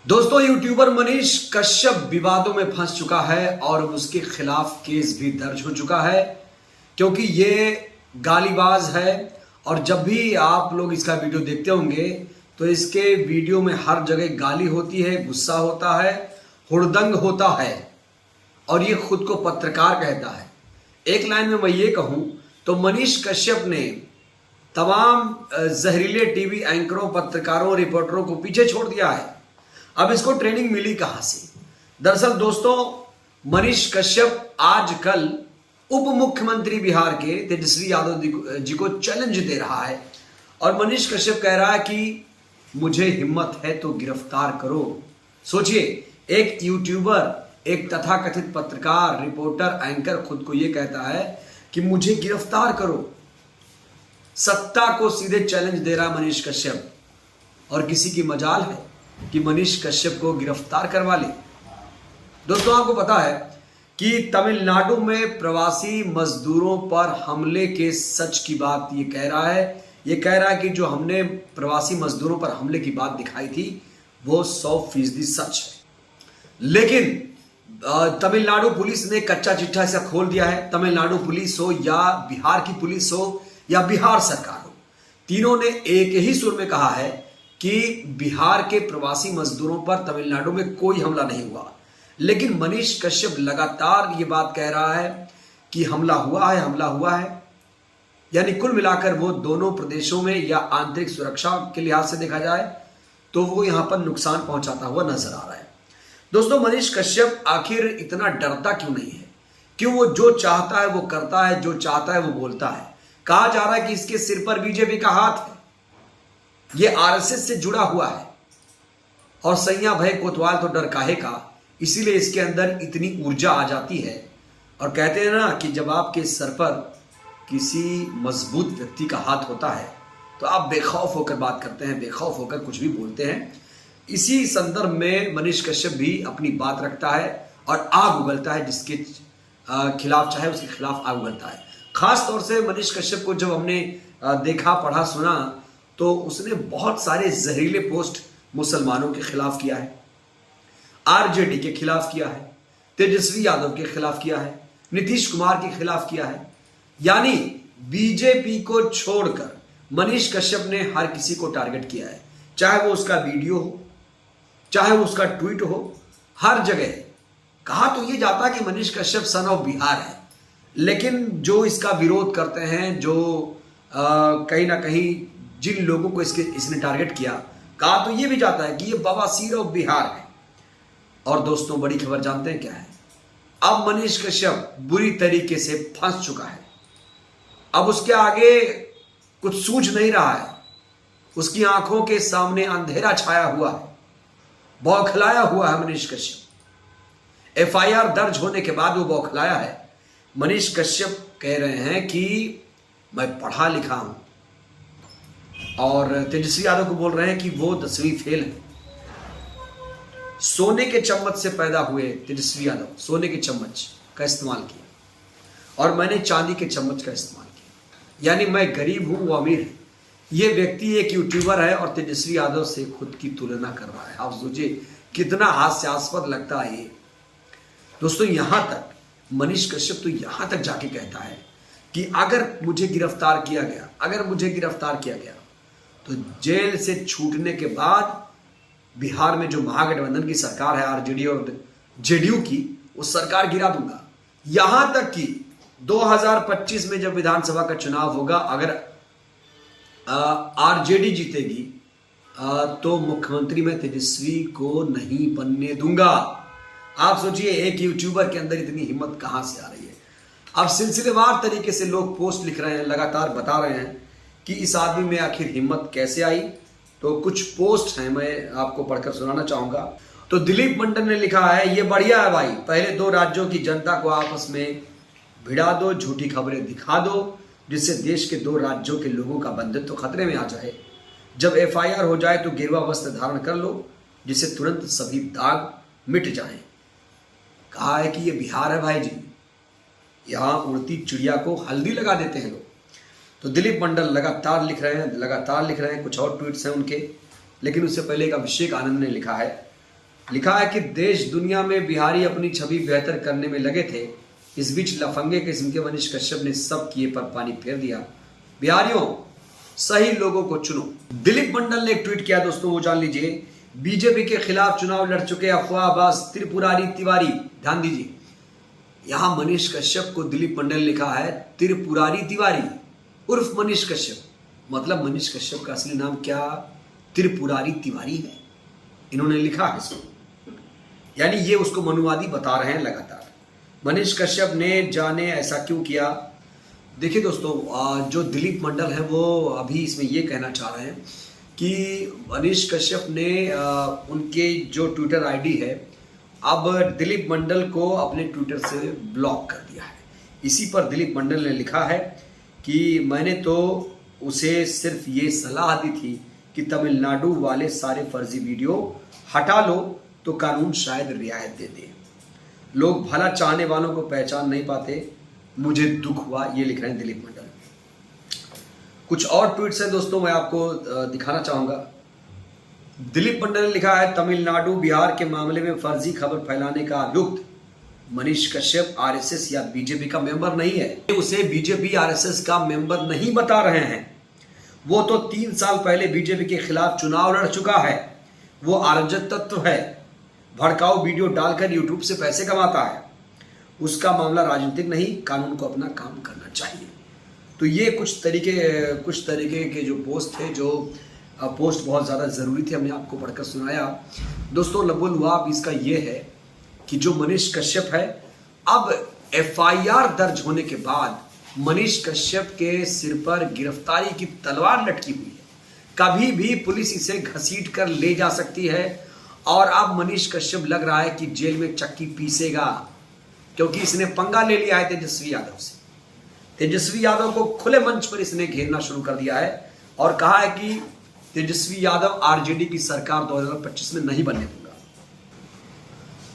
दोस्तों, यूट्यूबर मनीष कश्यप विवादों में फंस चुका है और उसके खिलाफ केस भी दर्ज हो चुका है क्योंकि ये गालीबाज है। और जब भी आप लोग इसका वीडियो देखते होंगे तो इसके वीडियो में हर जगह गाली होती है, गुस्सा होता है, हुड़दंग होता है और ये खुद को पत्रकार कहता है। एक लाइन में मैं ये कहूं तो मनीष कश्यप ने तमाम जहरीले टीवी एंकरों, पत्रकारों, रिपोर्टरों को पीछे छोड़ दिया है। अब इसको ट्रेनिंग मिली कहां से? दरअसल दोस्तों, मनीष कश्यप आजकल उप मुख्यमंत्री बिहार के तेजस्वी यादव जी को चैलेंज दे रहा है और मनीष कश्यप कह रहा है कि मुझे हिम्मत है तो गिरफ्तार करो। सोचिए, एक यूट्यूबर, एक तथाकथित पत्रकार, रिपोर्टर, एंकर खुद को यह कहता है कि मुझे गिरफ्तार करो। सत्ता को सीधे चैलेंज दे रहा मनीष कश्यप और किसी की मजाल है कि मनीष कश्यप को गिरफ्तार करवा ले। दोस्तों, आपको पता है कि तमिलनाडु में प्रवासी मजदूरों पर हमले के सच की बात ये कह रहा है। ये कह रहा है कि जो हमने प्रवासी मजदूरों पर हमले की बात दिखाई थी वो 100% सच है। लेकिन तमिलनाडु पुलिस ने कच्चा चिट्ठा ऐसा खोल दिया है। तमिलनाडु पुलिस हो या बिहार की पुलिस हो या बिहार सरकार हो, तीनों ने एक ही सुर में कहा है कि बिहार के प्रवासी मजदूरों पर तमिलनाडु में कोई हमला नहीं हुआ। लेकिन मनीष कश्यप लगातार ये बात कह रहा है कि हमला हुआ है। यानी कुल मिलाकर वो दोनों प्रदेशों में या आंतरिक सुरक्षा के लिहाज से देखा जाए तो वो यहां पर नुकसान पहुंचाता हुआ नजर आ रहा है। दोस्तों, मनीष कश्यप आखिर इतना डरता क्यों नहीं है? क्यों वो जो चाहता है वो करता है, जो चाहता है वो बोलता है? कहा जा रहा है कि इसके सिर पर बीजेपी का हाथ है, ये आरएसएस से जुड़ा हुआ है और सैया भय कोतवाल तो डर काहे का, इसीलिए इसके अंदर इतनी ऊर्जा आ जाती है। और कहते हैं ना कि जब आपके सर पर किसी मजबूत व्यक्ति का हाथ होता है तो आप बेखौफ होकर बात करते हैं, बेखौफ होकर कुछ भी बोलते हैं। इसी संदर्भ में मनीष कश्यप भी अपनी बात रखता है और आग उगलता है, जिसके खिलाफ चाहे उसके खिलाफ आग उगलता है। खास तौर से मनीष कश्यप को जब हमने देखा, पढ़ा, सुना तो उसने बहुत सारे जहरीले पोस्ट मुसलमानों के खिलाफ किया है, आरजेडी के खिलाफ किया है, तेजस्वी यादव के खिलाफ किया है, नीतीश कुमार के खिलाफ किया है। यानी बीजेपी को छोड़कर मनीष कश्यप ने हर किसी को टारगेट किया है, चाहे वो उसका वीडियो हो, चाहे वो उसका ट्वीट हो। हर जगह कहा तो ये जाता है कि मनीष कश्यप सन ऑफ बिहार है, लेकिन जो इसका विरोध करते हैं, जो कहीं ना कहीं जिन लोगों को इसने टारगेट किया, कहा तो ये भी जाता है कि ये बवासीर ऑफ बिहार है। और दोस्तों, बड़ी खबर जानते हैं क्या है? अब मनीष कश्यप बुरी तरीके से फंस चुका है। अब उसके आगे कुछ सूझ नहीं रहा है। उसकी आंखों के सामने अंधेरा छाया हुआ है, बौखलाया हुआ है मनीष कश्यप। एफआईआर दर्ज होने के बाद वो बौखलाया है। मनीष कश्यप कह रहे हैं कि मैं पढ़ा लिखा हूं और तेजस्वी यादव को बोल रहे हैं कि वो 10वीं फेल है। सोने के चम्मच से पैदा हुए तेजस्वी यादव सोने के चम्मच का इस्तेमाल किया और मैंने चांदी के चम्मच का इस्तेमाल किया। यानी मैं गरीब हूं, वो अमीर है। ये व्यक्ति एक यूट्यूबर है और तेजस्वी यादव से खुद की तुलना कर रहा है। आप सोचिए कितना हास्यास्पद लगता है ये। दोस्तों, यहां तक मनीष कश्यप तो यहां तक जाके कहता है कि अगर मुझे गिरफ्तार किया गया तो जेल से छूटने के बाद बिहार में जो महागठबंधन की सरकार है, आरजेडी और जेडीयू की, वो सरकार गिरा दूंगा। यहां तक कि 2025 में जब विधानसभा का चुनाव होगा, अगर आरजेडी जीतेगी तो मुख्यमंत्री मैं तेजस्वी को नहीं बनने दूंगा। आप सोचिए, एक यूट्यूबर के अंदर इतनी हिम्मत कहां से आ रही है? अब सिलसिलेवार तरीके से लोग पोस्ट लिख रहे हैं, लगातार बता रहे हैं कि इस आदमी में आखिर हिम्मत कैसे आई। तो कुछ पोस्ट हैं, मैं आपको पढ़कर सुनाना चाहूंगा। तो दिलीप मंडल ने लिखा है, ये बढ़िया है भाई, पहले दो राज्यों की जनता को आपस में भिड़ा दो, झूठी खबरें दिखा दो, जिससे देश के दो राज्यों के लोगों का बंधुत्व तो खतरे में आ जाए। जब एफआईआर हो जाए तो गेरुआ वस्त्र धारण कर लो, जिससे तुरंत सभी दाग मिट जाएं। कहा है कि ये बिहार है भाई जी, यहां उड़ती चिड़िया को हल्दी लगा देते हैं लोग। तो दिलीप मंडल लगातार लिख रहे हैं। कुछ और ट्वीट्स हैं उनके, लेकिन उससे पहले एक अभिषेक आनंद ने लिखा है, लिखा है कि देश दुनिया में बिहारी अपनी छवि बेहतर करने में लगे थे। इस बीच लफंगे किस्म के मनीष कश्यप ने सब किए पर पानी फेर दिया। बिहारियों, सही लोगों को चुनो। दिलीप मंडल ने एक ट्वीट किया दोस्तों, वो जान लीजिए। बीजेपी के खिलाफ चुनाव लड़ चुके अफवाहबाज त्रिपुरारी तिवारी, ध्यान दीजिए, यहां मनीष कश्यप को दिलीप मंडल ने लिखा है त्रिपुरारी तिवारी उर्फ मनीष कश्यप। मतलब मनीष कश्यप का असली नाम क्या त्रिपुरारी तिवारी है, इन्होंने लिखा है इसको। यानी ये उसको मनुवादी बता रहे हैं लगातार। मनीष कश्यप ने जाने ऐसा क्यों किया। देखिए दोस्तों, जो दिलीप मंडल है वो अभी इसमें ये कहना चाह रहे हैं कि मनीष कश्यप ने उनके जो ट्विटर आईडी है, अब दिलीप मंडल को अपने ट्विटर से ब्लॉक कर दिया है। इसी पर दिलीप मंडल ने लिखा है कि मैंने तो उसे सिर्फ ये सलाह दी थी कि तमिलनाडु वाले सारे फर्जी वीडियो हटा लो तो कानून शायद रियायत दे दे। लोग भला चाहने वालों को पहचान नहीं पाते, मुझे दुख हुआ, ये लिख रहे हैं दिलीप मंडल। कुछ और ट्वीट्स हैं दोस्तों, मैं आपको दिखाना चाहूंगा। दिलीप मंडल ने लिखा है तमिलनाडु बिहार के मामले में फर्जी खबर फैलाने का अभियुक्त मनीष कश्यप आरएसएस या बीजेपी का मेंबर नहीं है। उसे बीजेपी आरएसएस का मेंबर नहीं बता रहे हैं। वो तो 3 साल पहले बीजेपी के खिलाफ चुनाव लड़ चुका है। वो अराजक तत्व है, भड़काऊ वीडियो डालकर यूट्यूब से पैसे कमाता है। उसका मामला राजनीतिक नहीं, कानून को अपना काम करना चाहिए। तो ये कुछ तरीके के जो पोस्ट थे, जो पोस्ट बहुत ज़्यादा ज़रूरी थे, हमने आपको पढ़कर सुनाया। दोस्तों, लबुलवाब इसका ये है कि जो मनीष कश्यप है, अब एफआईआर दर्ज होने के बाद मनीष कश्यप के सिर पर गिरफ्तारी की तलवार लटकी हुई है। कभी भी पुलिस इसे घसीट कर ले जा सकती है और अब मनीष कश्यप लग रहा है कि जेल में चक्की पीसेगा, क्योंकि इसने पंगा ले लिया है तेजस्वी यादव से। तेजस्वी यादव को खुले मंच पर इसने घेरना शुरू कर दिया है और कहा है कि तेजस्वी यादव आरजेडी की सरकार 2025 में नहीं बनने दूंगा।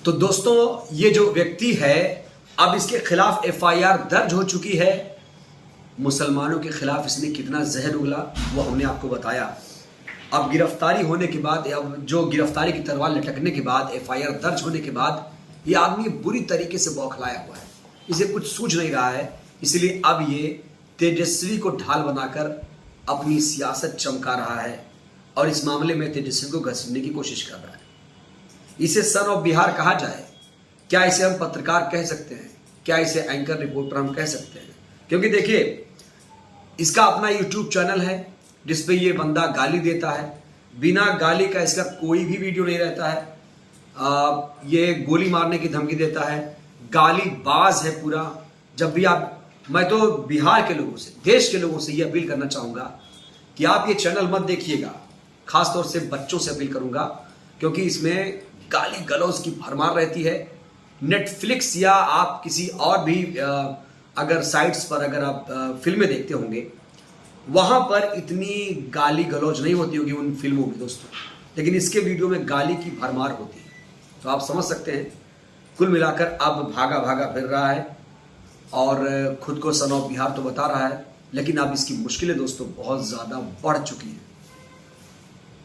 तो दोस्तों, ये जो व्यक्ति है, अब इसके खिलाफ एफआईआर दर्ज हो चुकी है। मुसलमानों के खिलाफ इसने कितना जहर उगला वो हमने आपको बताया। अब गिरफ्तारी होने के बाद, अब जो गिरफ्तारी की तलवार लटकने के बाद, एफआईआर दर्ज होने के बाद, ये आदमी बुरी तरीके से बौखलाया हुआ है। इसे कुछ सूझ नहीं रहा है, इसलिए अब ये तेजस्वी को ढाल बनाकर अपनी सियासत चमका रहा है और इस मामले में तेजस्वी को घसीटने की कोशिश कर रहा है। इसे सन ऑफ बिहार कहा जाए, क्या इसे हम पत्रकार कह सकते हैं, क्या इसे एंकर रिपोर्टर हम कह सकते हैं? क्योंकि देखिए, इसका अपना यूट्यूब चैनल है जिसपे ये बंदा गाली देता है। बिना गाली का इसका कोई भी वीडियो नहीं रहता है। ये गोली मारने की धमकी देता है, गाली बाज है पूरा। जब भी मैं तो बिहार के लोगों से, देश के लोगों से ये अपील करना चाहूंगा कि आप ये चैनल मत देखिएगा। खासतौर से बच्चों से अपील करूंगा, क्योंकि इसमें गाली गलौज की भरमार रहती है। नेटफ्लिक्स या आप किसी और भी अगर साइट्स पर अगर आप फिल्में देखते होंगे, वहां पर इतनी गाली गलौज नहीं होती होगी उन फिल्मों में दोस्तों, लेकिन इसके वीडियो में गाली की भरमार होती है। तो आप समझ सकते हैं, कुल मिलाकर अब भागा भागा फिर रहा है और खुद को सन ऑफ बिहार तो बता रहा है, लेकिन अब इसकी मुश्किलें दोस्तों बहुत ज़्यादा बढ़ चुकी हैं।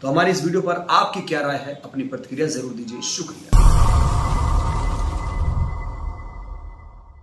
तो हमारी इस वीडियो पर आपकी क्या राय है, अपनी प्रतिक्रिया जरूर दीजिए। शुक्रिया।